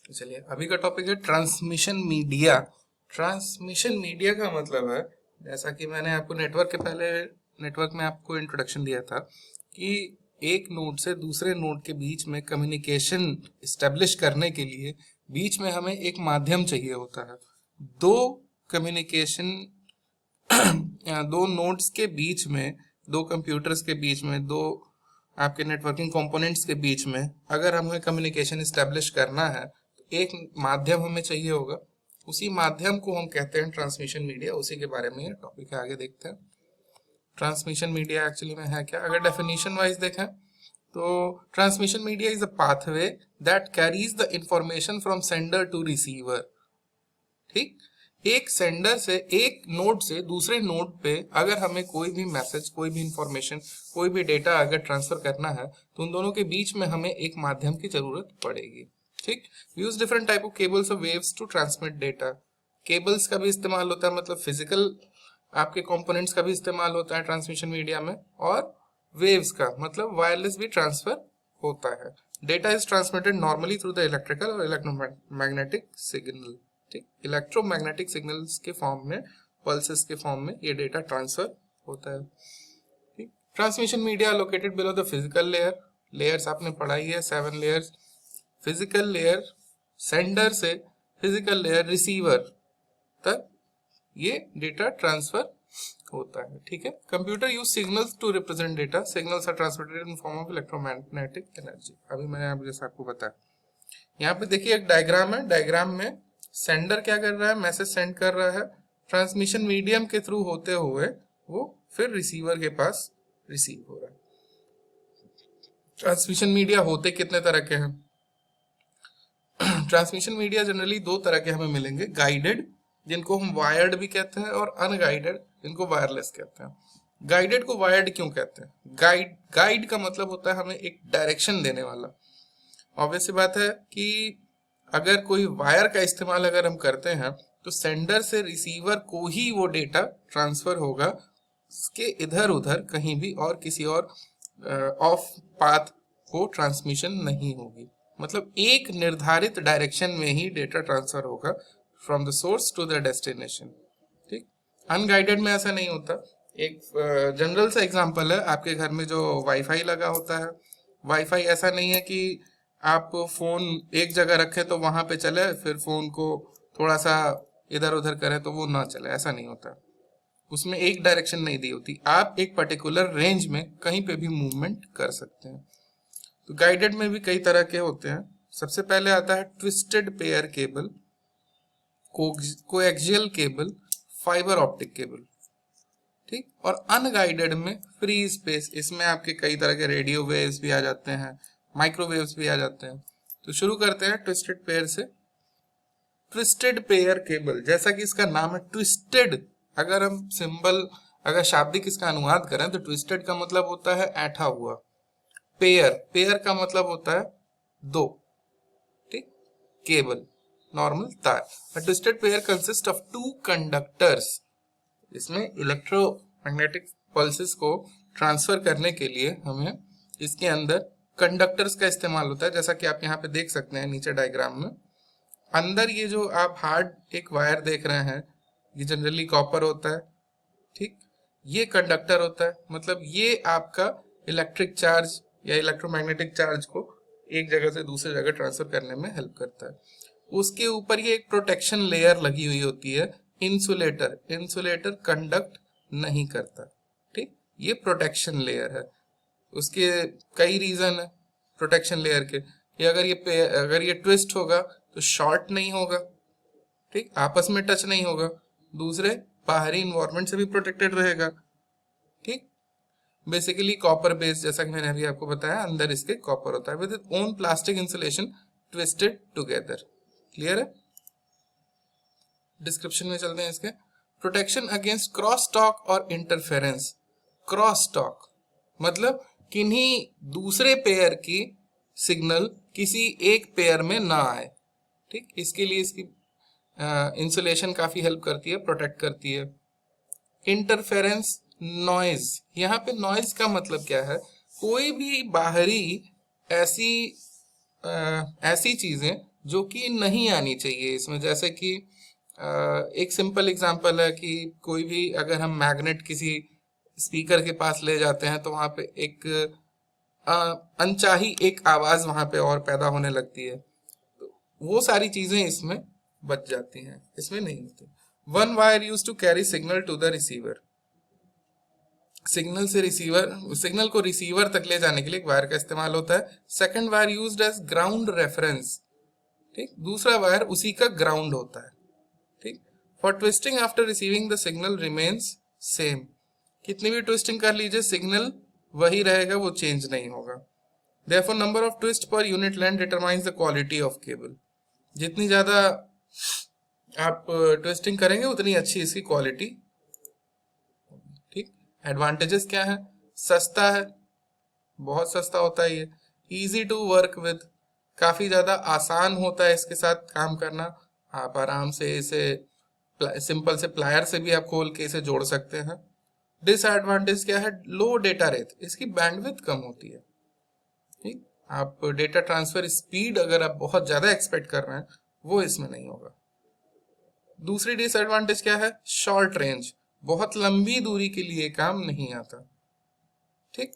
चलिए, अभी का टॉपिक है ट्रांसमिशन मीडिया। ट्रांसमिशन मीडिया का मतलब है, जैसा कि मैंने आपको नेटवर्क में आपको इंट्रोडक्शन दिया था कि एक नोड से दूसरे नोड के बीच में कम्युनिकेशन इस्टेब्लिश करने के लिए बीच में हमें एक माध्यम चाहिए होता है। दो कम्युनिकेशन दो नोड्स के बीच में, दो कंप्यूटर्स के बीच में, दो आपके नेटवर्किंग कंपोनेंट्स के बीच में अगर हमें कम्युनिकेशन इस्टेब्लिश करना है तो एक माध्यम हमें चाहिए होगा। उसी माध्यम को हम कहते हैं ट्रांसमिशन मीडिया। उसी के बारे में ये टॉपिक है, आगे देखते हैं। ट्रांसमिशन मीडिया एक्चुअली में है क्या? अगर डेफिनेशन वाइज देखें तो transmission media is a pathway that carries the information from sender to receiver. ठीक, एक सेंडर से, एक नोड से दूसरे नोड पे अगर हमें कोई भी मैसेज, कोई भी इंफॉर्मेशन, कोई भी डेटा अगर ट्रांसफर करना है तो उन दोनों के बीच में हमें एक माध्यम की जरूरत पड़ेगी। ठीक, use different type of cables और waves to transmit data. Cables का भी इस्तेमाल होता है, मतलब फिजिकल आपके कंपोनेंट्स का भी इस्तेमाल होता है ट्रांसमिशन मीडिया में, और वेव्स का मतलब वायरलेस भी ट्रांसफर होता है। Data is transmitted normally through the electrical और इलेक्ट्रोमैग्नेटिक सिग्नल। ठीक, इलेक्ट्रोमैग्नेटिक सिग्नल्स के फॉर्म में, पल्सेस के फॉर्म में ये डेटा ट्रांसफर होता है। ठीक, transmission media located below the physical layer. Layers आपने पढ़ाई है, 7 लेयर्स। फिजिकल लेयर, सेंडर से फिजिकल लेयर रिसीवर तक ये डेटा ट्रांसफर होता है। ठीक है, computer use signals to represent data. Signals are transmitted in form of electromagnetic energy. अभी मैंने आप जैसा आपको बताया, यहाँ पे देखिए एक डायग्राम है। डायग्राम में सेंडर क्या कर रहा है? मैसेज सेंड कर रहा है, ट्रांसमिशन मीडियम के थ्रू होते हुए वो फिर रिसीवर के पास रिसीव हो रहा है। ट्रांसमिशन मीडिया होते कितने तरह के हैं? ट्रांसमिशन मीडिया जनरली दो तरह के हमें मिलेंगे, गाइडेड जिनको हम वायर्ड भी कहते हैं, और अनगाइडेड जिनको वायरलेस कहते हैं। गाइडेड को वायर्ड क्यों कहते हैं? गाइड का मतलब होता है हमें एक डायरेक्शन देने वाला। ऑब्वियस सी बात है कि अगर कोई वायर का इस्तेमाल अगर हम करते हैं तो सेंडर से रिसीवर को ही वो डेटा ट्रांसफर होगा, उसके इधर उधर कहीं भी और किसी और ऑफ पाथ को ट्रांसमिशन नहीं होगी। मतलब एक निर्धारित डायरेक्शन में ही डेटा ट्रांसफर होगा from the source to the destination. ठीक, अनगाइडेड में ऐसा नहीं होता। एक जनरल सा एग्जांपल है, आपके घर में जो वाईफाई लगा होता है, वाईफाई ऐसा नहीं है कि आप फोन एक जगह रखें तो वहां पे चले, फिर फोन को थोड़ा सा इधर उधर करें तो वो ना चले, ऐसा नहीं होता। उसमें एक डायरेक्शन नहीं दी होती, आप एक पर्टिकुलर रेंज में कहीं पे भी मूवमेंट कर सकते हैं। तो गाइडेड में भी कई तरह के होते हैं। सबसे पहले आता है twisted pair cable, coaxial cable, fibre optic cable. ठीक, और अनगाइडेड में फ्री स्पेस, इसमें आपके कई तरह के रेडियो वेव्स भी आ जाते हैं, माइक्रोवेव्स भी आ जाते हैं। तो शुरू करते हैं ट्विस्टेड पेयर से। ट्विस्टेड पेयर केबल, जैसा कि इसका नाम है ट्विस्टेड, अगर हम सिंबल, अगर शाब्दिक इसका अनुवाद करें तो ट्विस्टेड का मतलब होता है ऐठा हुआ। पेयर, पेयर का मतलब होता है दो। ठीक, केबल नॉर्मल तार। Twisted pair consist of 2 conductors. इसमें इलेक्ट्रोमैग्नेटिक पल्सेस को ट्रांसफर करने के लिए हमें इसके अंदर कंडक्टर्स का इस्तेमाल होता है, जैसा कि आप यहाँ पे देख सकते हैं नीचे डायग्राम में। अंदर ये जो आप हार्ड एक वायर देख रहे हैं, ये जनरली कॉपर होता है। ठीक, ये कंडक्टर होता है, मतलब ये आपका इलेक्ट्रिक चार्ज या इलेक्ट्रोमैग्नेटिक चार्ज को एक जगह से दूसरे जगह ट्रांसफर करने में हेल्प करता है। उसके ऊपर ये एक प्रोटेक्शन लेयर लगी हुई होती है, इंसुलेटर। इंसुलेटर कंडक्ट नहीं करता। ठीक, ये प्रोटेक्शन लेयर है। उसके कई रीजन है प्रोटेक्शन लेयर के। ये अगर ये ट्विस्ट होगा तो शॉर्ट नहीं होगा। ठीक, आपस में टच नहीं होगा, दूसरे बाहरी इन्वायरमेंट से भी प्रोटेक्टेड रहेगा। ठीक, बेसिकली कॉपर बेस, जैसा कि मैंने अभी आपको बताया, अंदर इसके कॉपर होता है with it own plastic insulation twisted together. Clear है? डिस्क्रिप्शन में चलते हैं इसके। प्रोटेक्शन अगेंस्ट क्रॉस टॉक और इंटरफेरेंस। क्रॉस टॉक मतलब किन्हीं दूसरे पेयर की सिग्नल किसी एक पेयर में ना आए। ठीक, इसके लिए इसकी इंसुलेशन काफी हेल्प करती है, प्रोटेक्ट करती है। Interference, noise. यहाँ पे नॉइज का मतलब क्या है? कोई भी बाहरी ऐसी चीजें जो कि नहीं आनी चाहिए इसमें। जैसे कि एक सिंपल एग्जांपल है कि कोई भी अगर हम मैग्नेट किसी स्पीकर के पास ले जाते हैं तो वहां पे एक अनचाही एक आवाज वहां पे और पैदा होने लगती है, तो वो सारी चीजें इसमें बच जाती हैं, इसमें नहीं होती। One wire use to carry signal to the receiver, signal से रिसीवर, सिग्नल को रिसीवर तक ले जाने के लिए एक वायर का इस्तेमाल होता है। Second wire used as ground reference, ठीक, दूसरा वायर उसी का ग्राउंड होता है, ठीक। For twisting after receiving the signal remains same, कितनी भी ट्विस्टिंग कर लीजिए सिग्नल वही रहेगा, वो चेंज नहीं होगा। Therefore number of twist per unit length determines the quality of cable, जितनी ज्यादा आप ट्विस्टिंग करेंगे उतनी अच्छी इसकी क्वालिटी, ठीक। एडवांटेजेस क्या है? सस्ता है, बहुत सस्ता होता है ये। इजी टू वर्क विद, काफी ज्यादा आसान होता है इसके साथ काम करना, आप आराम से इसे सिंपल से प्लायर से भी आप खोल के इसे जोड़ सकते हैं। डिसएडवांटेज क्या है? लो डेटा रेट, इसकी बैंडविड्थ कम होती है, ठीक। आप डेटा ट्रांसफर स्पीड अगर आप बहुत ज्यादा एक्सपेक्ट कर रहे हैं वो इसमें नहीं होगा। दूसरी डिसएडवांटेज क्या है? शॉर्ट रेंज, बहुत लंबी दूरी के लिए काम नहीं आता, ठीक।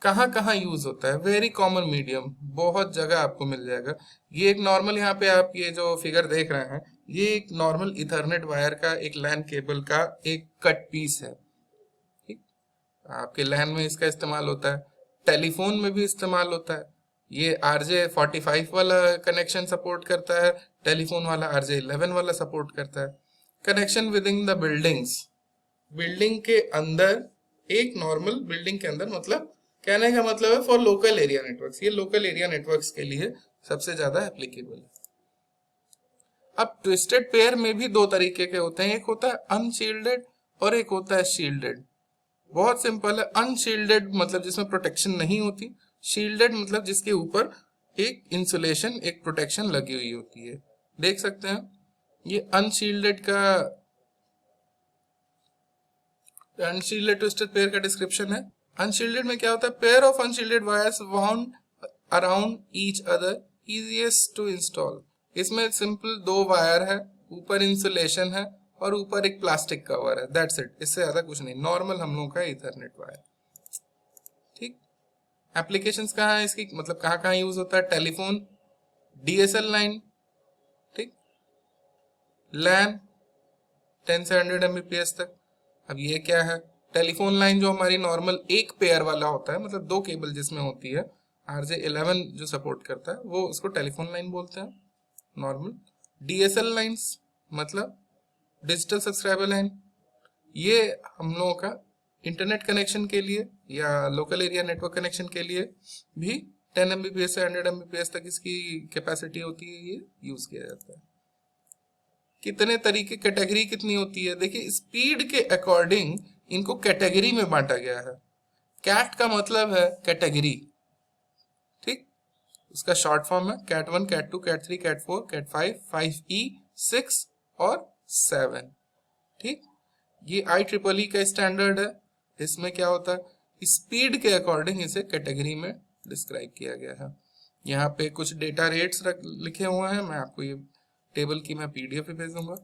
कहाँ कहाँ यूज होता है? वेरी कॉमन मीडियम, बहुत जगह आपको मिल जाएगा। ये एक नॉर्मल, यहाँ पे आप ये जो फिगर देख रहे हैं ये एक नॉर्मल इथरनेट वायर का, एक लैन केबल का एक कट पीस है, ठीक। आपके लैन में इसका इस्तेमाल होता है, टेलीफोन में भी इस्तेमाल होता है। ये RJ45 वाला कनेक्शन सपोर्ट करता है, टेलीफोन वाला RJ11 वाला सपोर्ट करता है। Connection with in the buildings, building के अंदर, एक नॉर्मल बिल्डिंग के अंदर, मतलब कहने का मतलब है फॉर लोकल एरिया नेटवर्क्स, ये लोकल एरिया नेटवर्क्स के लिए सबसे ज्यादा एप्लीकेबल है। अब ट्विस्टेड पेयर में भी दो तरीके के होते हैं, एक होता है अनशील्डेड और एक होता है शील्डेड। बहुत सिंपल है, अनशील्डेड मतलब जिसमें प्रोटेक्शन नहीं होती, शील्डेड मतलब जिसके ऊपर एक इंसुलेशन, एक प्रोटेक्शन लगी हुई होती है। देख सकते हैं ये अनशील्डेड का, अनशील्डेड ट्विस्टेड पेयर का डिस्क्रिप्शन है। अनशील्डेड में क्या होता है? Pair of unshielded wires wound around each other, easiest to install. इसमें सिंपल दो वायर है, ऊपर इंसुलेशन है और ऊपर एक प्लास्टिक कवर है, दैट्स इट, इससे ज्यादा कुछ नहीं। नॉर्मल हम लोगों का इथरनेट वायर, ठीक। एप्लीकेशंस कहाँ है इसकी, मतलब कहाँ कहाँ यूज होता है? टेलीफोन, DSL लाइन, ठीक, लैन 10 से 100 Mbps तक। अब ये क्या है? टेलीफोन लाइन जो हमारी नॉर्मल एक पेयर वाला होता है, मतलब दो केबल जिसमें होती है, RJ11 जो सपोर्ट करता है वो उसको टेलीफोन लाइन बोलते हैं नॉर्मल। DSL लाइंस मतलब डिजिटल सब्सक्राइबर लाइन, ये हम लोगों का इंटरनेट कनेक्शन के लिए या लोकल एरिया नेटवर्क कनेक्शन के लिए भी 10 Mbps से 100 Mbps तक इसकी कैपेसिटी होती है, ये यूज किया जाता है। कितने तरीके, कैटेगरी कितनी होती है? देखिए स्पीड के अकॉर्डिंग इनको कैटेगरी में बांटा गया है। कैट का मतलब है कैटेगरी, ठीक, उसका शॉर्ट फॉर्म है cat 1, cat 2, cat 3, cat 4, cat 5, 5E, 6 और 7, ठीक। ये IEEE का स्टैंडर्ड है। इसमें क्या होता है? स्पीड के अकॉर्डिंग इसे कैटेगरी में डिस्क्राइब किया गया है। यहाँ पे कुछ डेटा रेट्स लिखे हुए हैं, मैं आपको ये टेबल की मैं PDF पे भेज दूंगा।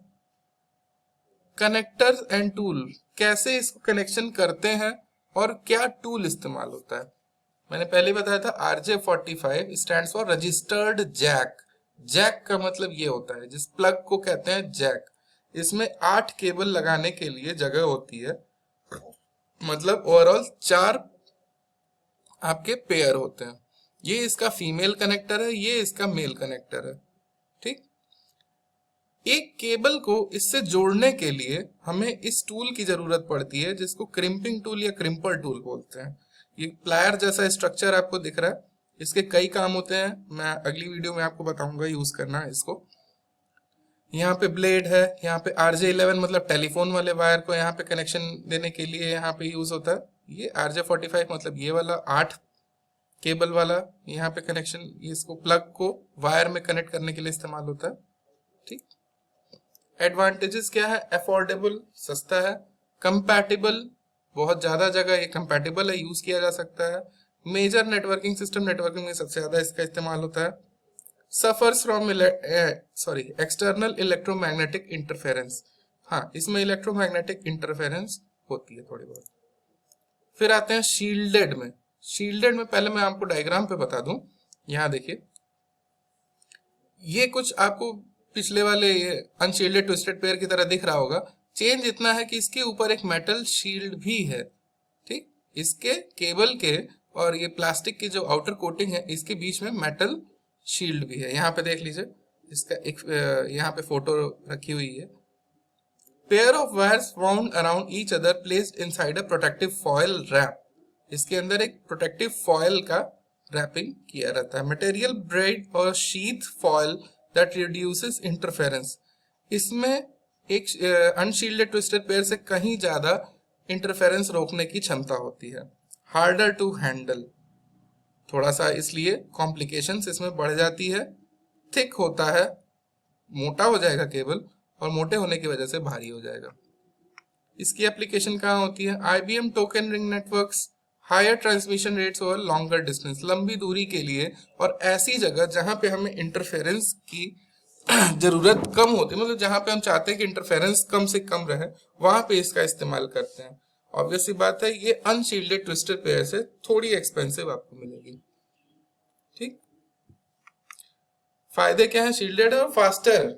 कनेक्टर्स एंड टूल, कैसे इसको कनेक्शन करते हैं और क्या टूल इस्तेमाल होता है? मैंने पहले बताया था RJ45 stands for registered jack. Jack का मतलब ये होता है, जिस प्लग को कहते हैं जैक। इसमें 8 केबल लगाने के लिए जगह होती है, मतलब ओवरऑल 4 आपके पेयर होते हैं। ये इसका फीमेल कनेक्टर है, ये इसका मेल कनेक्टर है, ठीक। एक केबल को इससे जोड़ने के लिए हमें इस टूल की जरूरत पड़ती है, जिसको क्रिम्पिंग टूल या क्रिम्पर टूल बोलते हैं। ये प्लायर जैसा स्ट्रक्चर आपको दिख रहा है, इसके कई काम होते हैं, मैं अगली वीडियो में आपको बताऊंगा यूज करना इसको। यहाँ पे ब्लेड है, यहाँ पे RJ11 मतलब टेलीफोन वाले वायर को यहाँ पे कनेक्शन देने के लिए यहाँ पे यूज होता है। ये RJ45 मतलब ये वाला 8 केबल वाला यहाँ पे कनेक्शन, इसको प्लग को वायर में कनेक्ट करने के लिए इस्तेमाल होता है, ठीक। एडवांटेजेस क्या है? अफोर्डेबल, सस्ता है। कंपैटिबल, बहुत ज्यादा जगह ये कंपैटिबल है, यूज किया जा सकता है। मेजर नेटवर्किंग सिस्टम, नेटवर्किंग में सबसे ज्यादा इसका इस्तेमाल होता है। Suffers from external electromagnetic interference. हाँ, इसमें इलेक्ट्रोमैग्नेटिक इंटरफेरेंस होती है थोड़ी बहुत। फिर आते हैं शील्डेड में। शील्डेड में पहले मैं आपको डायग्राम पे बता दूं। यहाँ देखिए, ये कुछ आपको पिछले वाले अनशील्डेड ट्विस्टेड पेयर की तरह दिख रहा होगा। चेंज इतना है कि इसके ऊपर एक मेटल शील्ड भी है। ठीक, इसके केबल के और ये प्लास्टिक की जो आउटर कोटिंग है इसके बीच में मेटल शील्ड भी है। यहाँ पे देख लीजिए, इसका एक यहाँ पे फोटो रखी हुई है। Pair of wires wound around each other placed inside a protective foil wrap. इसके अंदर एक प्रोटेक्टिव फॉयल का रैपिंग किया रहता है। मटेरियल ब्रेड और sheath foil that reduces interference. इसमें एक अनशील्डेड ट्विस्टेड पेयर से कहीं ज्यादा इंटरफेरेंस रोकने की क्षमता होती है। हार्डर टू हैंडल, थोड़ा सा इसलिए कॉम्प्लिकेशंस इसमें बढ़ जाती है। थिक होता है, मोटा हो जाएगा केबल, और मोटे होने की वजह से भारी हो जाएगा। इसकी एप्लीकेशन कहाँ होती है? IBM token ring networks, higher transmission rates over longer distance, लंबी दूरी के लिए और ऐसी जगह जहां पे हमें इंटरफेरेंस की जरूरत कम होती है, मतलब जहां पे हम चाहते हैं कि इंटरफेरेंस कम से कम रहे, वहां पे इसका इस्तेमाल करते हैं। ऑब्वियस सी बात है, ये अनशील्डेड ट्विस्टेड पेयर से थोड़ी एक्सपेंसिव आपको मिलेगी। ठीक, फायदे क्या है? शील्डेड और फास्टर।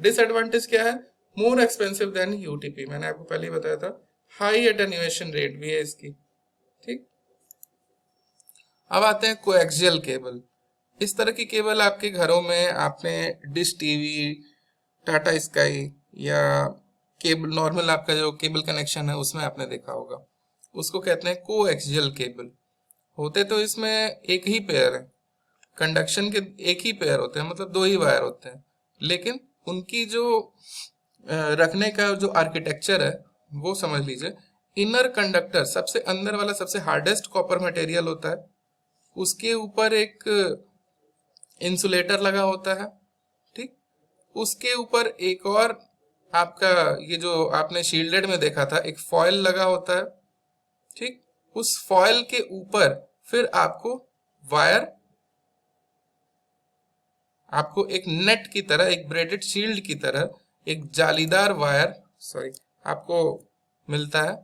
डिसएडवांटेज क्या है? मोर एक्सपेंसिव देन यूटीपी, मैंने आपको पहले ही बताया था। हाई एटेन्यूएशन रेट भी है इसकी। ठीक, अब आते हैं कोएक्सियल केबल। इस तरह की केबल आपके घरों में आपने डिश टीवी, टाटा स्काई या केबल नॉर्मल आपका जो केबल कनेक्शन है उसमें आपने देखा होगा, उसको कहते हैं कोएक्सियल केबल। होते तो इसमें एक ही पेयर है, कंडक्शन के एक ही पेयर होते हैं, मतलब दो ही वायर होते हैं, लेकिन उनकी जो रखने का जो आर्किटेक्चर है वो समझ लीजिए। इनर कंडक्टर, सबसे अंदर वाला सबसे हार्डेस्ट कॉपर मटेरियल होता है, उसके ऊपर एक इंसुलेटर लगा होता है। ठीक, उसके ऊपर एक और आपका ये जो आपने शील्डेड में देखा था एक फॉयल लगा होता है। ठीक, उस फॉयल के ऊपर फिर आपको वायर, आपको एक नेट की तरह, एक ब्रेडेड शील्ड की तरह एक जालीदार वायर आपको मिलता है।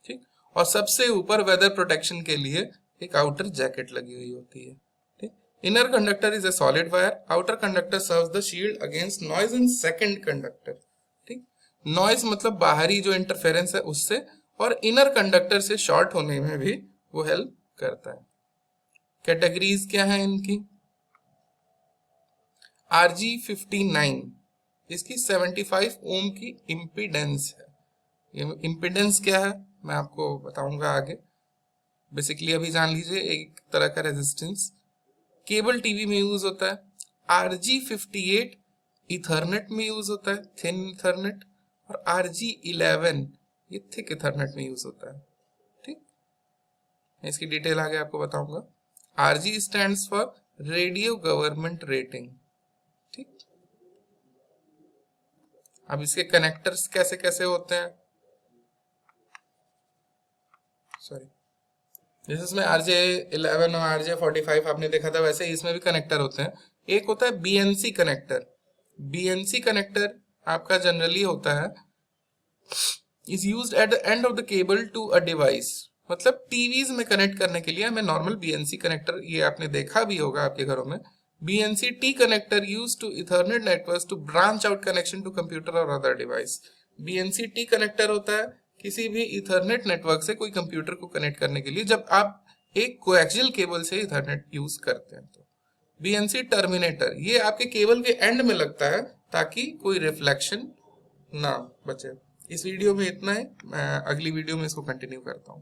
ठीक, और सबसे ऊपर वेदर प्रोटेक्शन के लिए एक आउटर जैकेट लगी हुई होती है। ठीक, inner conductor is a solid wire, outer conductor serves the shield against noise in second conductor. ठीक, नॉइज मतलब बाहरी जो इंटरफेरेंस है उससे, और इनर कंडक्टर से शॉर्ट होने में भी वो हेल्प करता है। कैटेगरीज क्या है इनकी? RG59, इसकी 75 ओम की इम्पीडेंस है। ये इम्पीडेंस क्या है मैं आपको बताऊंगा आगे, बेसिकली अभी जान लीजिए, एक तरह का रेजिस्टेंस। केबल टीवी में यूज होता है। RG58 इथरनेट में यूज होता है, थिन इथरनेट, और RG11 ये थिक इथरनेट में यूज होता है। ठीक, इसकी डिटेल आगे आपको बताऊंगा। RG stands for radio government rating. ठीक, अब इसके कनेक्टर्स कैसे कैसे होते हैं, जैसे इसमें RJ11 और RJ45 आपने देखा था, वैसे ही इसमें भी कनेक्टर होते हैं। एक होता है BNC कनेक्टर। BNC कनेक्टर आपका जनरली होता है is used at the end of the cable to a device, मतलब टीवीज में कनेक्ट करने के लिए हमें नॉर्मल BNC कनेक्टर, ये आपने देखा भी होगा आपके घरों में। BNC T connector used to Ethernet networks to branch out connection to computer or other device। BNC T connector होता है किसी भी इथरनेट नेटवर्क से कोई कंप्यूटर को कनेक्ट करने के लिए, जब आप एक कोएक्सियल केबल से इथरनेट यूज करते हैं। तो BNC टर्मिनेटर, ये आपके केबल के एंड में लगता है ताकि कोई रिफ्लेक्शन ना बचे। इस वीडियो में इतना है, मैं अगली वीडियो में इसको कंटिन्यू करता हूँ।